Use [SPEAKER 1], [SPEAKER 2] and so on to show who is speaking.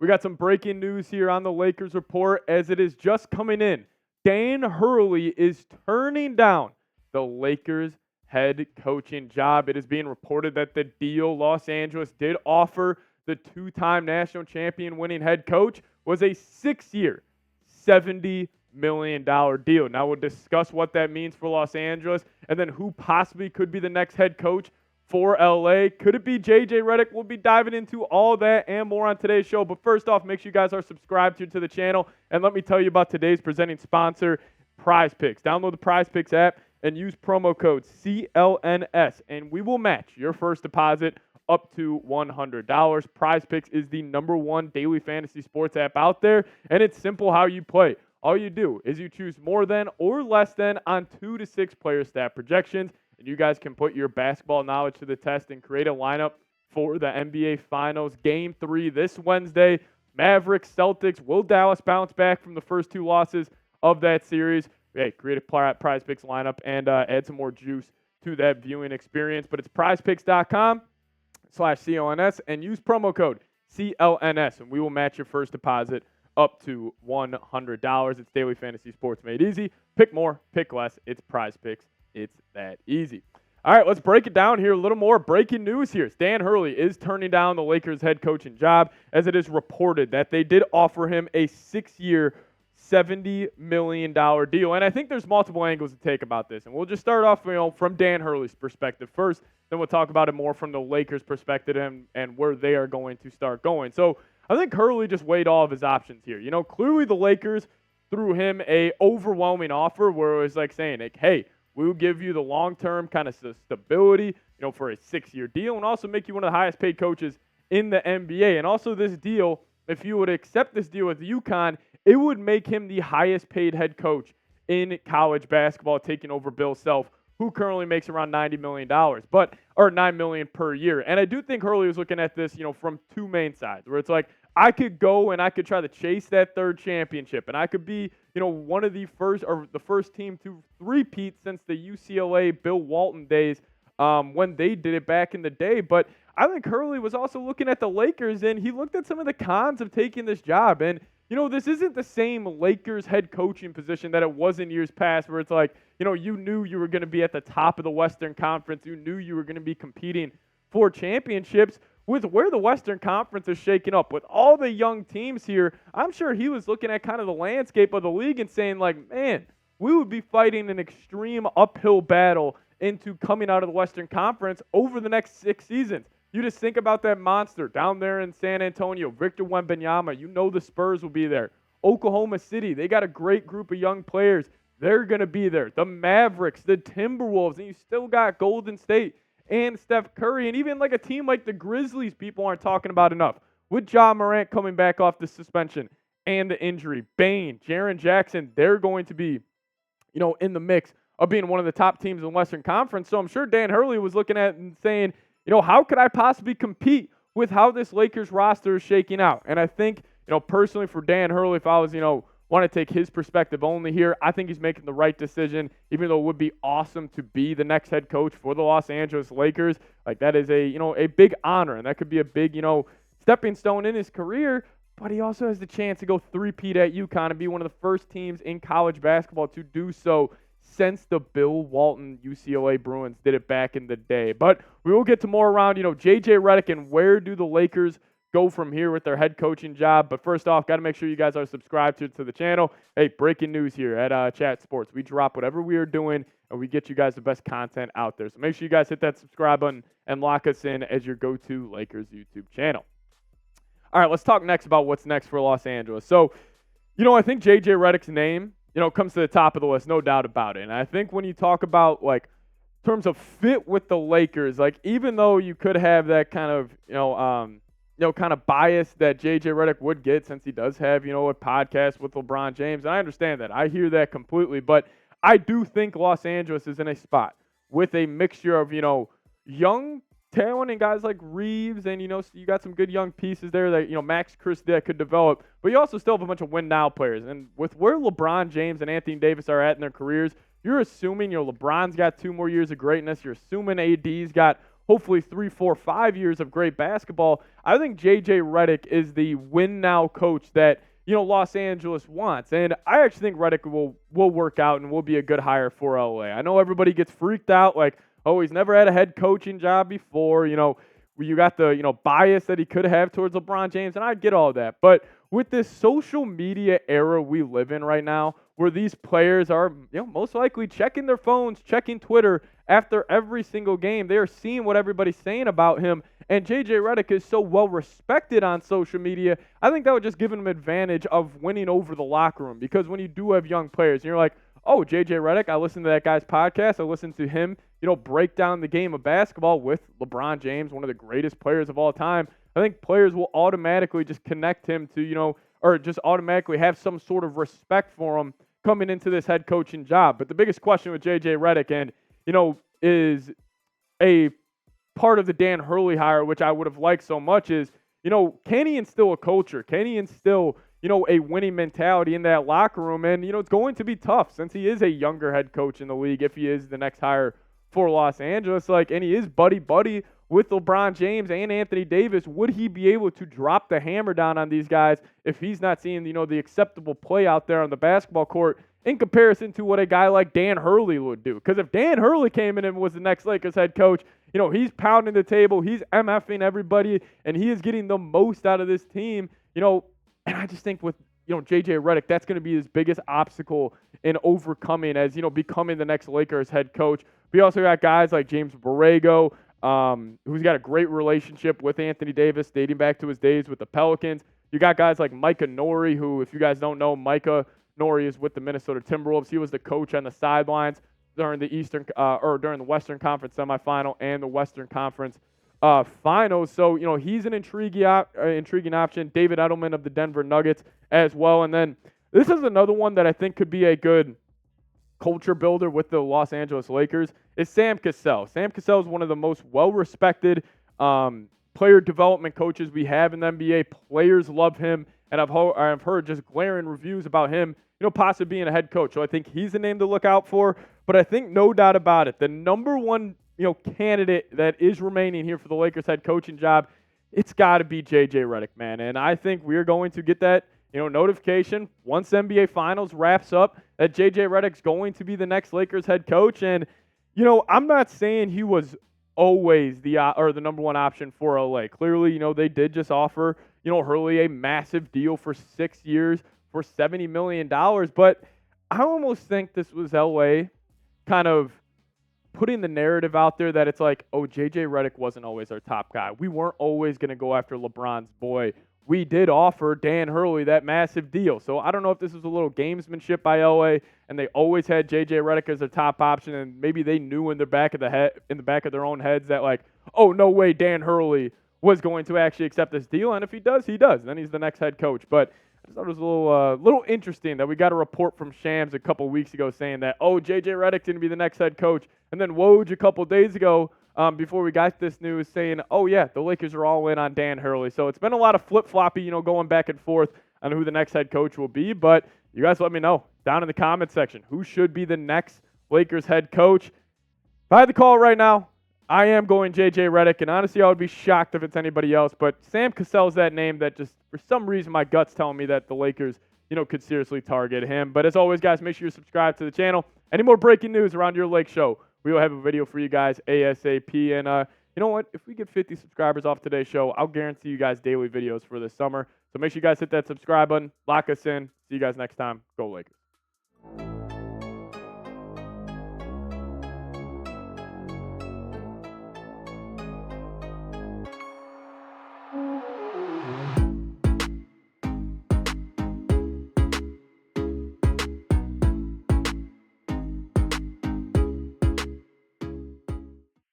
[SPEAKER 1] We got some breaking news here on the Lakers report as it is just coming in. Dan Hurley is turning down the Lakers head coaching job. It is being reported that the deal Los Angeles did offer the two-time national champion winning head coach was a 6-year, $70 million deal. Now we'll discuss what that means for Los Angeles and then who possibly could be the next head coach for LA. Could it be JJ Redick? We'll be diving into all that and more on today's show. But first off, make sure you guys are subscribed here to the channel. And let me tell you about today's presenting sponsor, Prize Picks. Download the Prize Picks app and use promo code CLNS, and we will match your first deposit up to $100. Prize Picks is the #1 daily fantasy sports app out there, and it's simple how you play. All you do is you choose more than or less than on 2 to 6 player stat projections, and you guys can put your basketball knowledge to the test and create a lineup for the NBA Finals. Game 3 this Wednesday. Mavericks, Celtics. Will Dallas bounce back from the first 2 losses of that series? Hey, create a Prize Picks lineup and add some more juice to that viewing experience. But it's prizepicks.com/CLNS and use promo code CLNS, and we will match your first deposit up to $100. It's daily fantasy sports made easy. Pick more, pick less. It's Prize Picks. It's that easy. All right, let's break it down here a little more. Breaking news here. Dan Hurley is turning down the Lakers head coaching job as it is reported that they did offer him a 6-year, $70 million deal. And I think there's multiple angles to take about this. And we'll just start off from Dan Hurley's perspective first. Then we'll talk about it more from the Lakers' perspective and where they are going to start going. So I think Hurley just weighed all of his options here. Clearly the Lakers threw him a overwhelming offer where it was like saying, hey, we will give you the long-term kind of stability, for a 6-year deal and also make you one of the highest paid coaches in the NBA. And also this deal, if you would accept this deal with UConn, it would make him the highest paid head coach in college basketball, taking over Bill Self, who currently makes around $90 million, or $9 million per year. And I do think Hurley was looking at this, from 2 main sides, where it's like, I could go and I could try to chase that 3rd championship, and I could be, one of the first team to three-peat since the UCLA Bill Walton days when they did it back in the day. But I think Hurley was also looking at the Lakers, and he looked at some of the cons of taking this job. And this isn't the same Lakers head coaching position that it was in years past where it's like, you knew you were going to be at the top of the Western Conference. You knew you were going to be competing for championships. With where the Western Conference is shaking up, with all the young teams here, I'm sure he was looking at kind of the landscape of the league and saying, like, man, we would be fighting an extreme uphill battle into coming out of the Western Conference over the next 6 seasons. You just think about that monster down there in San Antonio, Victor Wembanyama. The Spurs will be there. Oklahoma City, they got a great group of young players. They're going to be there. The Mavericks, the Timberwolves, and you still got Golden State and Steph Curry, and even like a team like the Grizzlies people aren't talking about enough. With Ja Morant coming back off the suspension and the injury, Bane, Jaren Jackson, they're going to be, in the mix of being one of the top teams in the Western Conference. So I'm sure Dan Hurley was looking at and saying, how could I possibly compete with how this Lakers roster is shaking out? And I think, personally for Dan Hurley, if I was, want to take his perspective only here, I think he's making the right decision, even though it would be awesome to be the next head coach for the Los Angeles Lakers. Like, that is a big honor, and that could be a big, stepping stone in his career, but he also has the chance to go three-peat at UConn and be one of the first teams in college basketball to do so since the Bill Walton UCLA Bruins did it back in the day. But we will get to more around, JJ Redick and where do the Lakers go from here with their head coaching job. But first off, got to make sure you guys are subscribed to the channel. Hey, breaking news here at Chat Sports. We drop whatever we are doing, and we get you guys the best content out there. So make sure you guys hit that subscribe button and lock us in as your go-to Lakers YouTube channel. All right, let's talk next about what's next for Los Angeles. So, I think J.J. Redick's name, comes to the top of the list, no doubt about it. And I think when you talk about, in terms of fit with the Lakers, even though you could have that kind of, kind of bias that J.J. Redick would get since he does have, a podcast with LeBron James. And I understand that. I hear that completely. But I do think Los Angeles is in a spot with a mixture of, young talent and guys like Reaves. And, so you got some good young pieces there that, Max Christie that could develop. But you also still have a bunch of win-now players. And with where LeBron James and Anthony Davis are at in their careers, you're assuming, LeBron's got 2 more years of greatness. You're assuming AD's got hopefully 3, 4, 5 years of great basketball. I think J.J. Redick is the win-now coach that, Los Angeles wants. And I actually think Redick will work out and will be a good hire for LA. I know everybody gets freaked out like, oh, he's never had a head coaching job before. You got the, bias that he could have towards LeBron James, and I get all that. But with this social media era we live in right now, where these players are, most likely checking their phones, checking Twitter after every single game, they are seeing what everybody's saying about him. And J.J. Redick is so well respected on social media, I think that would just give him an advantage of winning over the locker room. Because when you do have young players, and you're like, oh, J.J. Redick, I listened to that guy's podcast. I listened to him, break down the game of basketball with LeBron James, one of the greatest players of all time. I think players will automatically just connect him to, or just automatically have some sort of respect for him coming into this head coaching job. But the biggest question with J.J. Redick and, is a part of the Dan Hurley hire, which I would have liked so much, is, can he instill a culture? Can he instill, a winning mentality in that locker room? And, it's going to be tough since he is a younger head coach in the league if he is the next hire for Los Angeles. And he is buddy with LeBron James and Anthony Davis. Would he be able to drop the hammer down on these guys if he's not seeing, the acceptable play out there on the basketball court in comparison to what a guy like Dan Hurley would do? Because if Dan Hurley came in and was the next Lakers head coach, he's pounding the table, he's MFing everybody, and he is getting the most out of this team, and I just think with, J.J. Redick, that's going to be his biggest obstacle in overcoming as, becoming the next Lakers head coach. We also got guys like James Borrego, who's got a great relationship with Anthony Davis dating back to his days with the Pelicans. You got guys like Micah Nori, who, if you guys don't know, Micah Nori is with the Minnesota Timberwolves. He was the coach on the sidelines during the during the Western Conference semifinal and the Western Conference finals. So, he's an intriguing option. David Adelman of the Denver Nuggets as well. And then this is another one that I think could be a good culture builder with the Los Angeles Lakers is Sam Cassell. Sam Cassell is one of the most well-respected player development coaches we have in the NBA. Players love him, and I've heard just glaring reviews about him, possibly being a head coach. So I think he's a name to look out for. But I think no doubt about it, the number one candidate that is remaining here for the Lakers head coaching job, it's got to be J.J. Redick, man. And I think we're going to get that notification once NBA Finals wraps up that J.J. Redick's going to be the next Lakers head coach. And, I'm not saying he was always the number one option for LA. Clearly, they did just offer, Hurley a massive deal for 6 years for $70 million. But I almost think this was LA kind of putting the narrative out there that it's like, oh, J.J. Redick wasn't always our top guy. We weren't always going to go after LeBron's boy. We did offer Dan Hurley that massive deal. So I don't know if this was a little gamesmanship by LA, and they always had J.J. Redick as their top option, and maybe they knew in the back of their own heads that like, oh, no way Dan Hurley was going to actually accept this deal. And if he does, he does. Then he's the next head coach. But I just thought it was a little interesting that we got a report from Shams a couple weeks ago saying that, oh, J.J. Redick's going to be the next head coach. And then Woj a couple days ago, before we got this news, saying, oh, yeah, the Lakers are all in on Dan Hurley. So it's been a lot of flip-floppy, going back and forth on who the next head coach will be. But you guys let me know down in the comment section who should be the next Lakers head coach. If I had to call it right now, I am going J.J. Redick, and honestly, I would be shocked if it's anybody else. But Sam Cassell is that name that just, for some reason, my gut's telling me that the Lakers, could seriously target him. But as always, guys, make sure you subscribe to the channel. Any more breaking news around your Lake Show, we will have a video for you guys ASAP. And you know what? If we get 50 subscribers off today's show, I'll guarantee you guys daily videos for this summer. So make sure you guys hit that subscribe button, lock us in. See you guys next time. Go Lakers.